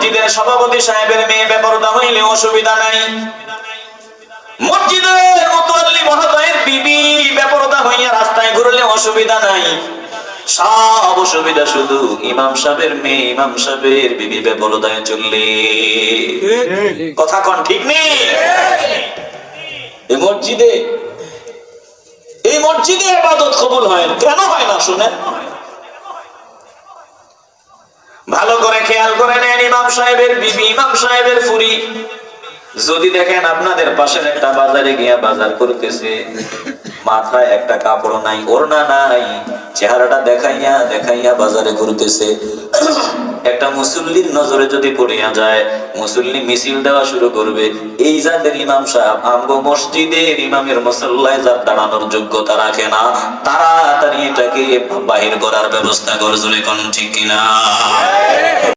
মসজিদের সভাপতি সাহেবের মেয়ে বেপরদা হইলে অসুবিধা নাই, মসজিদের মুতাল্লি মহোদয়ের বিবি বেপরদা হইয়া রাস্তায় ঘুরলে অসুবিধা নাই। সব অসুবিধা শুধু ইমাম সাহেবের মেয়ে, ইমাম সাহেবের বিবি বেপরদায় চললে। কথা কোন ঠিক নেই? এই মসজিদে ইবাদত কবুল হয় কেন হয় না শুনেন? ভালো করে খেয়াল করে নেন, ইমাম সাহেবের বিবি, ইমাম সাহেবের ফুরি যদি দেখেন আপনাদের পাশের একটা বাজারে গিয়া বাজার করতেছে, মাথায় একটা কাপড় নাই, ওড়না নাই, চেহারাটা দেখাইয়া দেখাইয়া বাজারে ঘুরতেছে, একটা মুসল্লির নজরে যদি পড়িয়া যায়, মুসল্লি মিছিল দেওয়া শুরু করবে, এই যাদের ইমাম সাহেব আমগো মসজিদের ইমামের মুসল্লায় যার দাঁড়ানোর যোগ্যতা রাখে না, তাড়াতাড়ি এটাকে বাহির করার ব্যবস্থা করে। চলে কোন ঠিক কিনা?